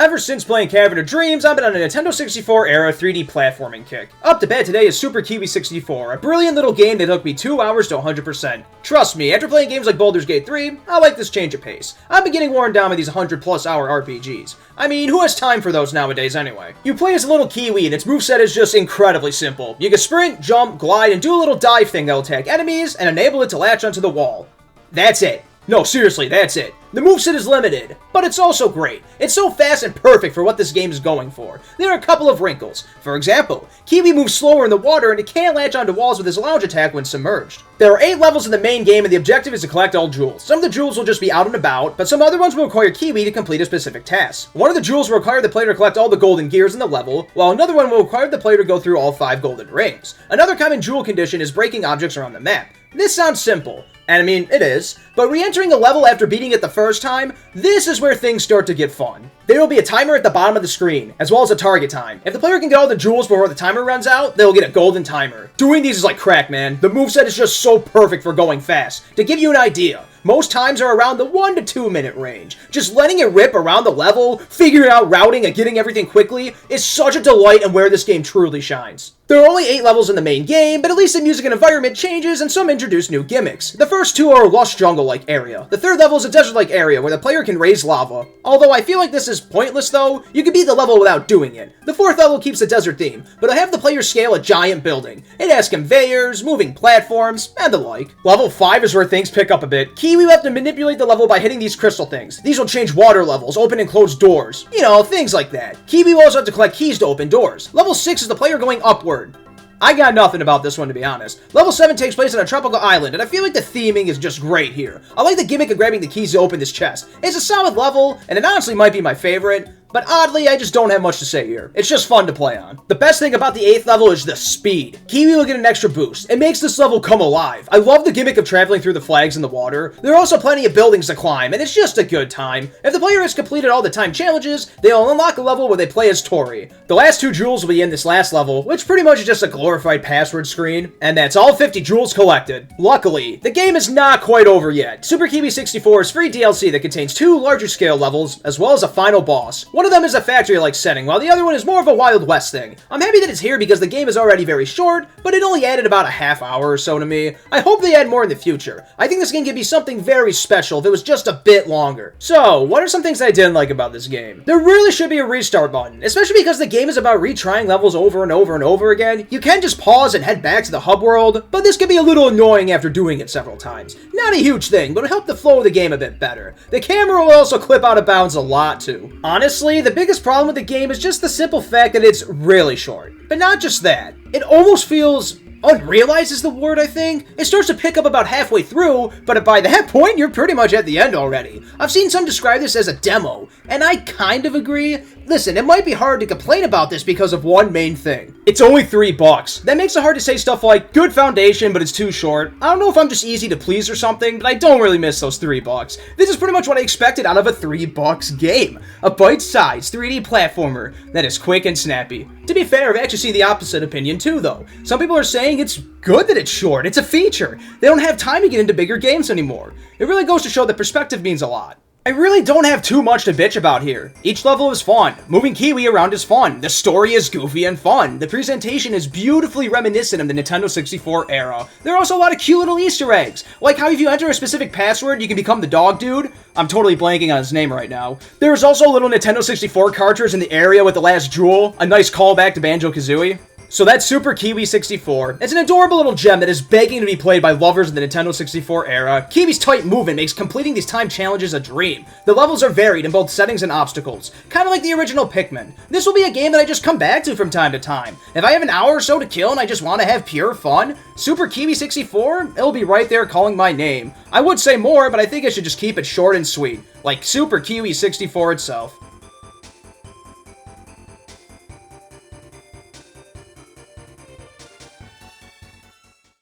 Ever since playing Cavern of Dreams, I've been on a Nintendo 64 era 3D platforming kick. Up to bat today is Super Kiwi 64, a brilliant little game that took me 2 hours to 100%. Trust me, after playing games like Baldur's Gate 3, I like this change of pace. I've been getting worn down with these 100+ hour RPGs. I mean, who has time for those nowadays anyway? You play as a little Kiwi and its moveset is just incredibly simple. You can sprint, jump, glide, and do a little dive thing that'll attack enemies and enable it to latch onto the wall. That's it. No, seriously, that's it. The moveset is limited, but it's also great. It's so fast and perfect for what this game is going for. There are a couple of wrinkles. For example, Kiwi moves slower in the water and it can't latch onto walls with his lounge attack when submerged. There are 8 levels in the main game and the objective is to collect all jewels. Some of the jewels will just be out and about, but some other ones will require Kiwi to complete a specific task. One of the jewels will require the player to collect all the golden gears in the level, while another one will require the player to go through all 5 golden rings. Another common jewel condition is breaking objects around the map. This sounds simple, and I mean, it is, but re-entering a level after beating it the first time, this is where things start to get fun. There will be a timer at the bottom of the screen, as well as a target time. If the player can get all the jewels before the timer runs out, they'll get a golden timer. Doing these is like crack, man. The moveset is just so perfect for going fast. To give you an idea, most times are around the 1 to 2 minute range. Just letting it rip around the level, figuring out routing and getting everything quickly is such a delight and where this game truly shines. There are only 8 levels in the main game, but at least the music and environment changes and some introduce new gimmicks. The first 2 are a lush jungle-like area. The third level is a desert-like area where the player can raise lava. Although I feel like this is pointless though, you can beat the level without doing it. The 4th level keeps the desert theme, but it'll have the player scale a giant building. It has conveyors, moving platforms, and the like. Level 5 is where things pick up a bit. Kiwi will have to manipulate the level by hitting these crystal things. These will change water levels, open and close doors. You know, things like that. Kiwi will also have to collect keys to open doors. Level 6 is the player going upward. I got nothing about this one, to be honest. Level 7 takes place on a tropical island, and I feel like the theming is just great here. I like the gimmick of grabbing the keys to open this chest. It's a solid level, and it honestly might be my favorite. But oddly, I just don't have much to say here. It's just fun to play on. The best thing about the 8th level is the speed. Kiwi will get an extra boost. It makes this level come alive. I love the gimmick of traveling through the flags in the water. There are also plenty of buildings to climb, and it's just a good time. If the player has completed all the time challenges, they'll unlock a level where they play as Tori. The last 2 jewels will be in this last level, which pretty much is just a glorified password screen. And that's all 50 jewels collected. Luckily, the game is not quite over yet. Super Kiwi 64 is free DLC that contains 2 larger scale levels, as well as a final boss. One of them is a factory-like setting, while the other one is more of a Wild West thing. I'm happy that it's here because the game is already very short, but it only added about a half hour or so to me. I hope they add more in the future. I think this game could be something very special if it was just a bit longer. So, what are some things I didn't like about this game? There really should be a restart button, especially because the game is about retrying levels over and over and over again. You can just pause and head back to the hub world, but this could be a little annoying after doing it several times. Not a huge thing, but it'll help the flow of the game a bit better. The camera will also clip out of bounds a lot too. Honestly, the biggest problem with the game is just the simple fact that it's really short. But not just that, it almost feels unrealized is the word, I think. It starts to pick up about halfway through, but by that point, you're pretty much at the end already. I've seen some describe this as a demo, and I kind of agree. Listen, it might be hard to complain about this because of one main thing. It's only $3. That makes it hard to say stuff like, good foundation, but it's too short. I don't know if I'm just easy to please or something, but I don't really miss those $3. This is pretty much what I expected out of a $3 game. A bite-sized 3D platformer that is quick and snappy. To be fair, I've actually seen the opposite opinion too, though. Some people are saying it's good that it's short. It's a feature. They don't have time to get into bigger games anymore. It really goes to show that perspective means a lot. I really don't have too much to bitch about here. Each level is fun. Moving Kiwi around is fun. The story is goofy and fun. The presentation is beautifully reminiscent of the Nintendo 64 era. There are also a lot of cute little Easter eggs, like how if you enter a specific password, you can become the dog dude. I'm totally blanking on his name right now. There is also a little Nintendo 64 cartridge in the area with the last jewel, a nice callback to Banjo-Kazooie. So that's Super Kiwi 64. It's an adorable little gem that is begging to be played by lovers of the Nintendo 64 era. Kiwi's tight movement makes completing these time challenges a dream. The levels are varied in both settings and obstacles, kind of like the original Pikmin. This will be a game that I just come back to from time to time. If I have an hour or so to kill and I just want to have pure fun, Super Kiwi 64, it'll be right there calling my name. I would say more, but I think I should just keep it short and sweet, like Super Kiwi 64 itself.